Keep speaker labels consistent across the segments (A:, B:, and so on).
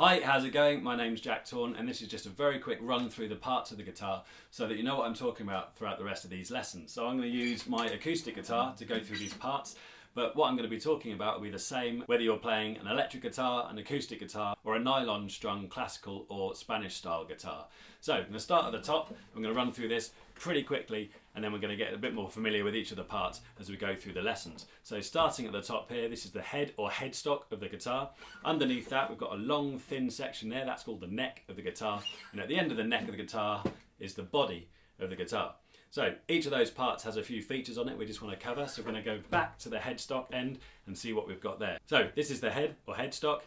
A: Hi, how's it going? My name's Jack Torn, and this is just a very quick run through the parts of the guitar so that you know what I'm talking about throughout the rest of these lessons. So I'm going to use my acoustic guitar to go through these parts, but what I'm going to be talking about will be the same whether you're playing an electric guitar, an acoustic guitar, or a nylon strung classical or Spanish style guitar. So I'm going to start at the top. I'm going to run through this pretty quickly, and then we're going to get a bit more familiar with each of the parts as we go through the lessons. So starting at the top here, this is the head or headstock of the guitar. Underneath that we've got a long thin section there, that's called the neck of the guitar, and at the end of the neck of the guitar is the body of the guitar. So each of those parts has a few features on it we just want to cover, so we're going to go back to the headstock end and see what we've got there. So this is the head or headstock.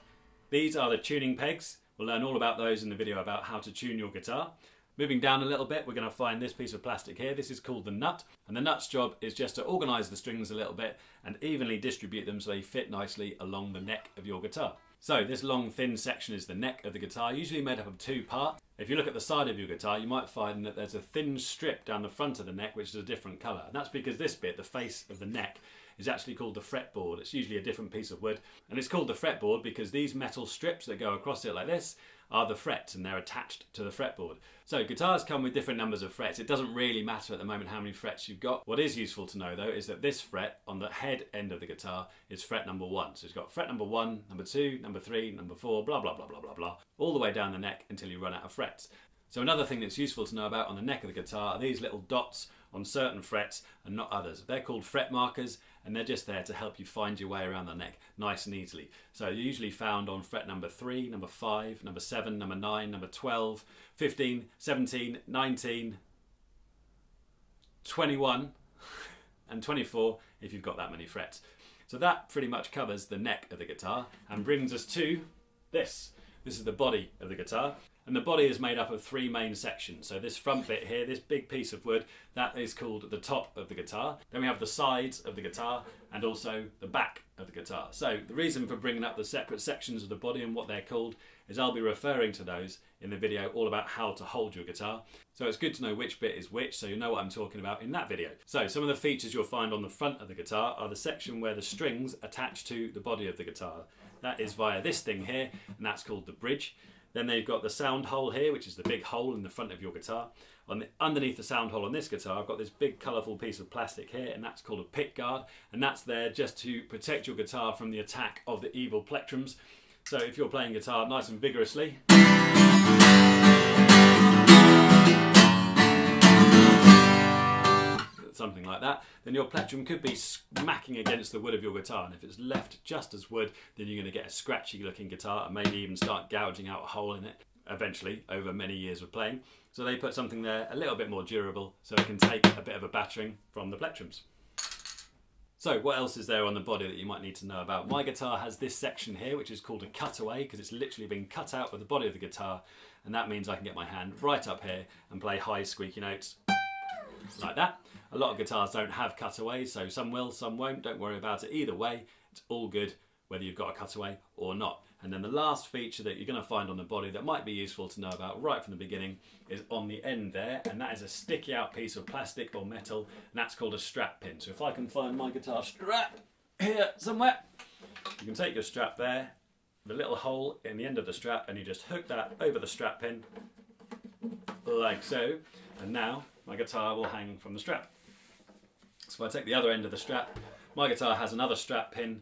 A: These are the tuning pegs. We'll learn all about those in the video about how to tune your guitar. Moving down a little bit, we're going to find this piece of plastic here. This is called the nut, and the nut's job is just to organise the strings a little bit and evenly distribute them so they fit nicely along the neck of your guitar. So this long thin section is the neck of the guitar, usually made up of two parts. If you look at the side of your guitar, you might find that there's a thin strip down the front of the neck which is a different colour, and that's because this bit, the face of the neck, is actually called the fretboard. It's usually a different piece of wood, and it's called the fretboard because these metal strips that go across it like this are the frets, and they're attached to the fretboard. So guitars come with different numbers of frets. It doesn't really matter at the moment how many frets you've got. What is useful to know though is that this fret on the head end of the guitar is fret number 1. So it's got fret number 1, number 2, number 3, number 4, blah blah blah blah blah blah, all the way down the neck until you run out of frets. So another thing that's useful to know about on the neck of the guitar are these little dots on certain frets and not others. They're called fret markers, and they're just there to help you find your way around the neck nice and easily. So you're usually found on fret number 3, number 5, number 7, number 9, number 12, 15, 17, 19, 21 and 24 if you've got that many frets. So that pretty much covers the neck of the guitar and brings us to this. This is the body of the guitar. And the body is made up of three main sections. So this front bit here, this big piece of wood, that is called the top of the guitar. Then we have the sides of the guitar and also the back of the guitar. So the reason for bringing up the separate sections of the body and what they're called is I'll be referring to those in the video all about how to hold your guitar. So it's good to know which bit is which so you know what I'm talking about in that video. So some of the features you'll find on the front of the guitar are the section where the strings attach to the body of the guitar. That is via this thing here, and that's called the bridge. Then they've got the sound hole here, which is the big hole in the front of your guitar. Underneath the sound hole on this guitar, I've got this big colourful piece of plastic here, and that's called a pickguard, and that's there just to protect your guitar from the attack of the evil plectrums. So if you're playing guitar nice and vigorously, something like that, then your plectrum could be smacking against the wood of your guitar, and if it's left just as wood, then you're going to get a scratchy looking guitar and maybe even start gouging out a hole in it eventually over many years of playing. So they put something there a little bit more durable so it can take a bit of a battering from the plectrums. So what else is there on the body that you might need to know about? My guitar has this section here which is called a cutaway because it's literally been cut out of the body of the guitar, and that means I can get my hand right up here and play high squeaky notes like that. A lot of guitars don't have cutaways, so some will, some won't. Don't worry about it. Either way, it's all good whether you've got a cutaway or not. And then the last feature that you're going to find on the body that might be useful to know about right from the beginning is on the end there, and that is a sticky out piece of plastic or metal, and that's called a strap pin. So if I can find my guitar strap here somewhere, you can take your strap there, the little hole in the end of the strap, and you just hook that over the strap pin like so, and now my guitar will hang from the strap. So if I take the other end of the strap, my guitar has another strap pin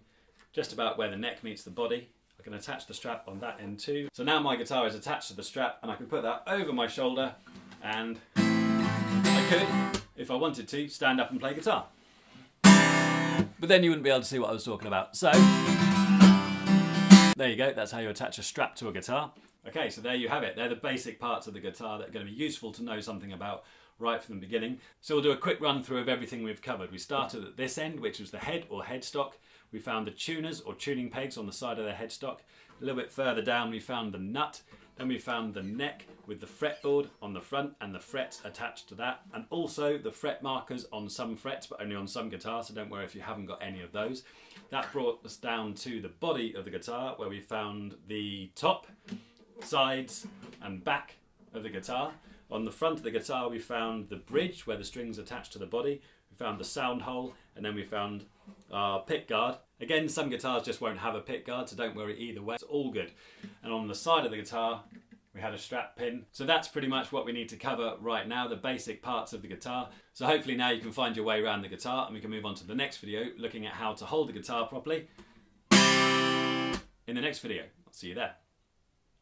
A: just about where the neck meets the body. I can attach the strap on that end too. So now my guitar is attached to the strap, and I can put that over my shoulder, and I could, if I wanted to, stand up and play guitar. But then you wouldn't be able to see what I was talking about. So there you go, that's how you attach a strap to a guitar. Okay, so there you have it. They're the basic parts of the guitar that are going to be useful to know something about right from the beginning. So we'll do a quick run through of everything we've covered. We started at this end, which was the head or headstock. We found the tuners or tuning pegs on the side of the headstock. A little bit further down we found the nut. Then we found the neck with the fretboard on the front and the frets attached to that, and also the fret markers on some frets but only on some guitars, so don't worry if you haven't got any of those. That brought us down to the body of the guitar where we found the top, sides and back of the guitar. On the front of the guitar we found the bridge where the strings attached to the body, we found the sound hole, and then we found our pickguard. Again, some guitars just won't have a pickguard, so don't worry either way, it's all good. and on the side of the guitar we had a strap pin. So that's pretty much what we need to cover right now, the basic parts of the guitar. So hopefully now you can find your way around the guitar, and we can move on to the next video looking at how to hold the guitar properly in the next video. I'll see you there.